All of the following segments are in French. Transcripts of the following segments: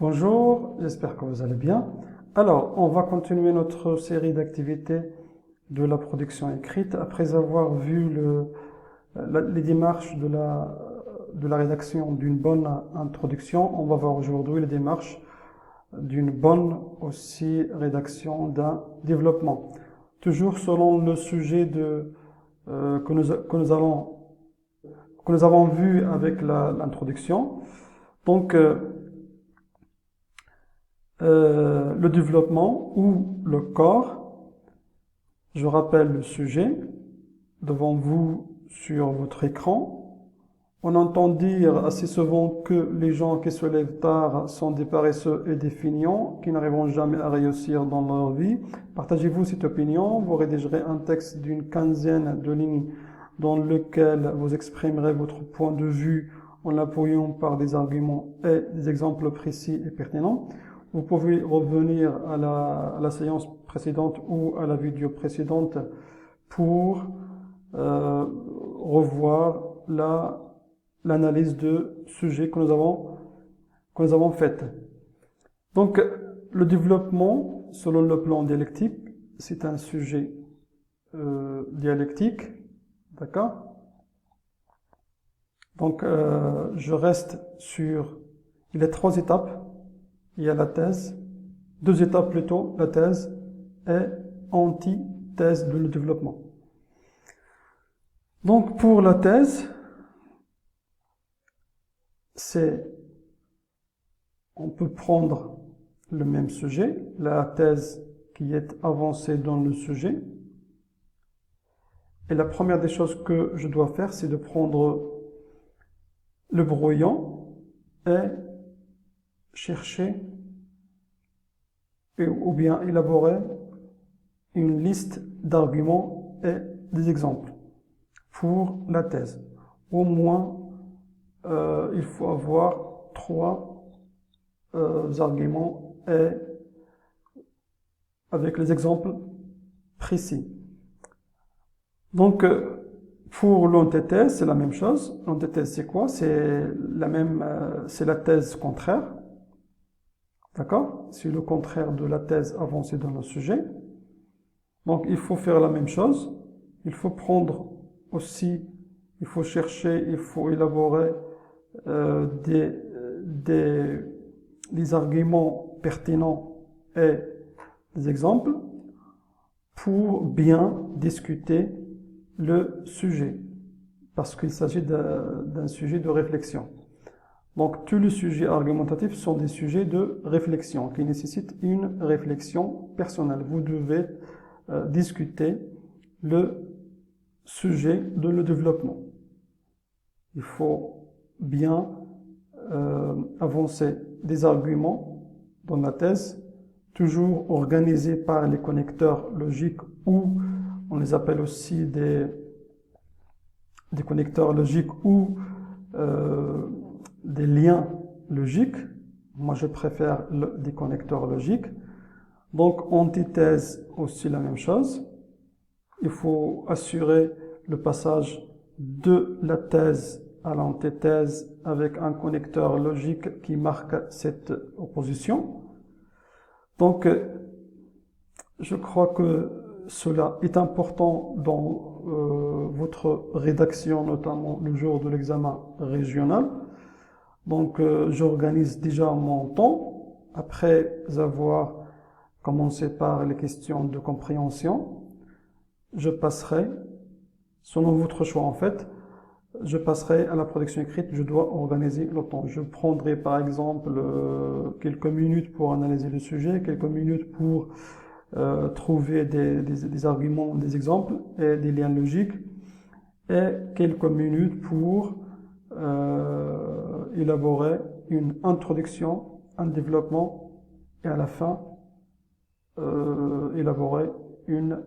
Bonjour, j'espère que vous allez bien. Alors, on va continuer notre série d'activités de la production écrite après avoir vu les démarches de la rédaction d'une bonne introduction. On va voir aujourd'hui les démarches d'une bonne aussi rédaction d'un développement. Toujours selon le sujet que nous avons vu avec l'introduction. Donc, le développement ou le corps, je rappelle le sujet devant vous sur votre écran. On entend dire assez souvent que les gens qui se lèvent tard sont des paresseux et des feignants qui n'arriveront jamais à réussir dans leur vie. Partagez-vous cette opinion. Vous rédigerez un texte d'une quinzaine de lignes dans lequel vous exprimerez votre point de vue en l'appuyant par des arguments et des exemples précis et pertinents. Vous pouvez revenir à la séance précédente ou à la vidéo précédente pour revoir l'analyse de sujet que nous avons faite. Donc, le développement, selon le plan dialectique, c'est un sujet dialectique, d'accord? Donc, je reste sur... Il y a 3 étapes. Il y a la thèse, 2 étapes plutôt, la thèse et antithèse de le développement. Donc, pour la thèse, on peut prendre le même sujet, la thèse qui est avancée dans le sujet. Et la première des choses que je dois faire, c'est de prendre le brouillon et chercher ou bien élaborer une liste d'arguments et des exemples pour la thèse. Au moins, il faut avoir 3 arguments et avec les exemples précis. Donc, pour l'antithèse, c'est la même chose. L'antithèse, c'est quoi? C'est la thèse contraire. D'accord? C'est le contraire de la thèse avancée dans le sujet. Donc, il faut faire la même chose. Il faut prendre aussi, il faut chercher, il faut élaborer des arguments pertinents et des exemples pour bien discuter le sujet, parce qu'il s'agit d'un sujet de réflexion. Donc, tous les sujets argumentatifs sont des sujets de réflexion qui nécessitent une réflexion personnelle. Vous devez discuter le sujet de le développement. Il faut bien avancer des arguments dans la thèse, toujours organisés par les connecteurs logiques ou on les appelle aussi des connecteurs logiques ou des liens logiques. Moi, je préfère des connecteurs logiques. Donc, antithèse, aussi la même chose. Il faut assurer le passage de la thèse à l'antithèse avec un connecteur logique qui marque cette opposition. Donc, je crois que cela est important dans votre rédaction, notamment le jour de l'examen régional. Donc, j'organise déjà mon temps après avoir commencé par les questions de compréhension. Je passerai, selon votre choix en fait, je passerai à la production écrite, je dois organiser le temps. Je prendrai par exemple quelques minutes pour analyser le sujet, quelques minutes pour trouver des arguments, des exemples et des liens logiques, et quelques minutes pour élaborer une introduction, un développement, et à la fin, élaborer une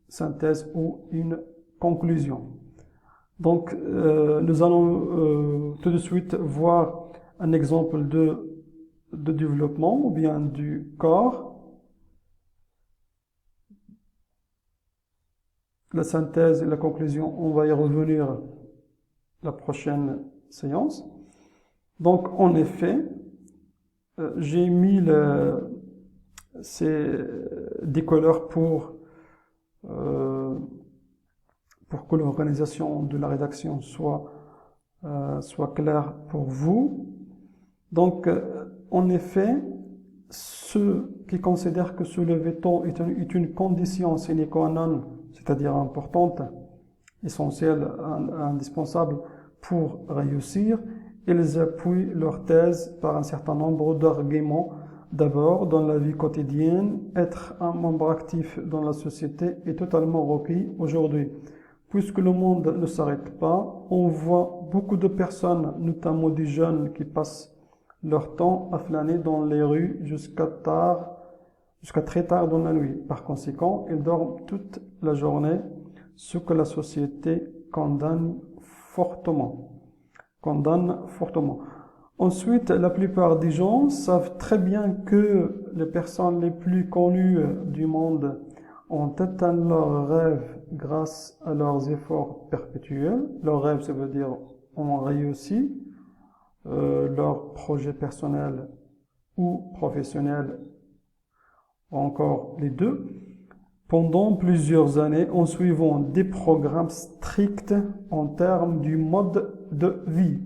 synthèse ou une conclusion. Donc, nous allons tout de suite voir un exemple de développement ou bien du corps. La synthèse et la conclusion, on va y revenir la prochaine séance. Donc, en effet, j'ai mis des couleurs pour que l'organisation de la rédaction soit claire pour vous. Donc, en effet, ceux qui considèrent que ce levé-tôt est une condition sine qua non, c'est-à-dire importante, essentielle, indispensable pour réussir, ils appuient leur thèse par un certain nombre d'arguments. D'abord, dans la vie quotidienne, être un membre actif dans la société est totalement requis aujourd'hui. Puisque le monde ne s'arrête pas, on voit beaucoup de personnes, notamment des jeunes, qui passent leur temps à flâner dans les rues jusqu'à très tard dans la nuit. Par conséquent, ils dorment toute la journée, ce que la société condamne fortement. Ensuite, la plupart des gens savent très bien que les personnes les plus connues du monde ont atteint leurs rêves grâce à leurs efforts perpétuels. Leurs rêves, ça veut dire ont réussi leurs projets personnels ou professionnels, ou encore les deux, pendant plusieurs années en suivant des programmes stricts en termes du mode de vie.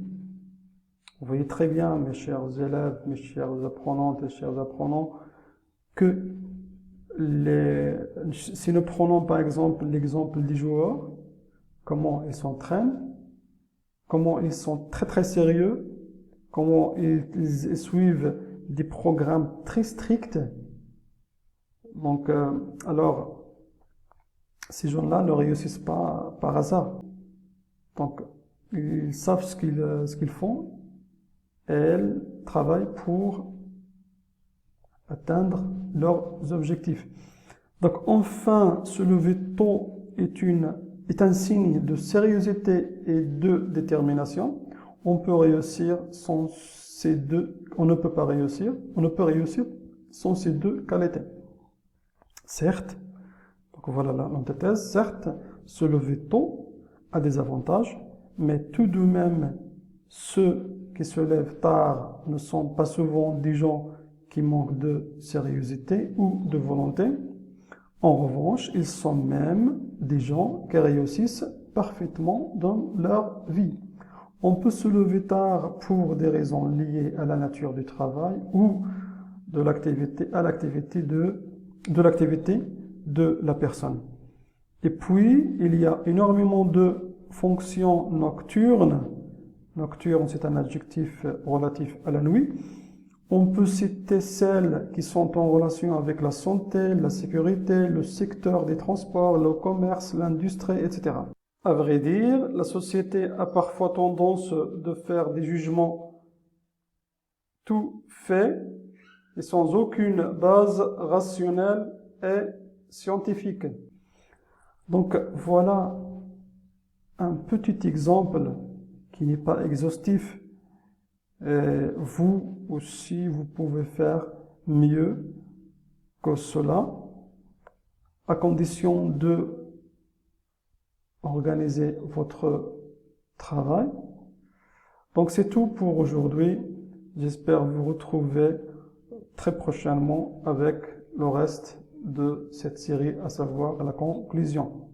Vous voyez très bien, mes chers élèves, mes chères apprenantes et chers apprenants, que si nous prenons par exemple l'exemple des joueurs, comment ils s'entraînent, comment ils sont très très sérieux, comment ils suivent des programmes très stricts. Donc, alors, ces gens-là ne réussissent pas par hasard. Donc, ils savent ce qu'ils font et ils travaillent pour atteindre leurs objectifs. Donc, enfin, se lever tôt est un signe de sérieuxité et de détermination. On peut réussir sans ces deux, on ne peut réussir sans ces deux qualités. Certes, donc voilà l'antithèse, certes, se lever tôt a des avantages, mais tout de même, ceux qui se lèvent tard ne sont pas souvent des gens qui manquent de sérieuxité ou de volonté. En revanche, ils sont même des gens qui réussissent parfaitement dans leur vie. On peut se lever tard pour des raisons liées à la nature du travail ou de l'activité de la personne. Et puis, il y a énormément de fonctions nocturnes. Nocturne, c'est un adjectif relatif à la nuit. On peut citer celles qui sont en relation avec la santé, la sécurité, le secteur des transports, le commerce, l'industrie, etc. À vrai dire, la société a parfois tendance de faire des jugements tout faits et sans aucune base rationnelle et scientifique. Donc voilà un petit exemple qui n'est pas exhaustif. Et vous aussi, vous pouvez faire mieux que cela, à condition de organiser votre travail. Donc c'est tout pour aujourd'hui. J'espère vous retrouver très prochainement avec le reste de cette série, à savoir la conclusion.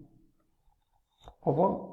Au revoir.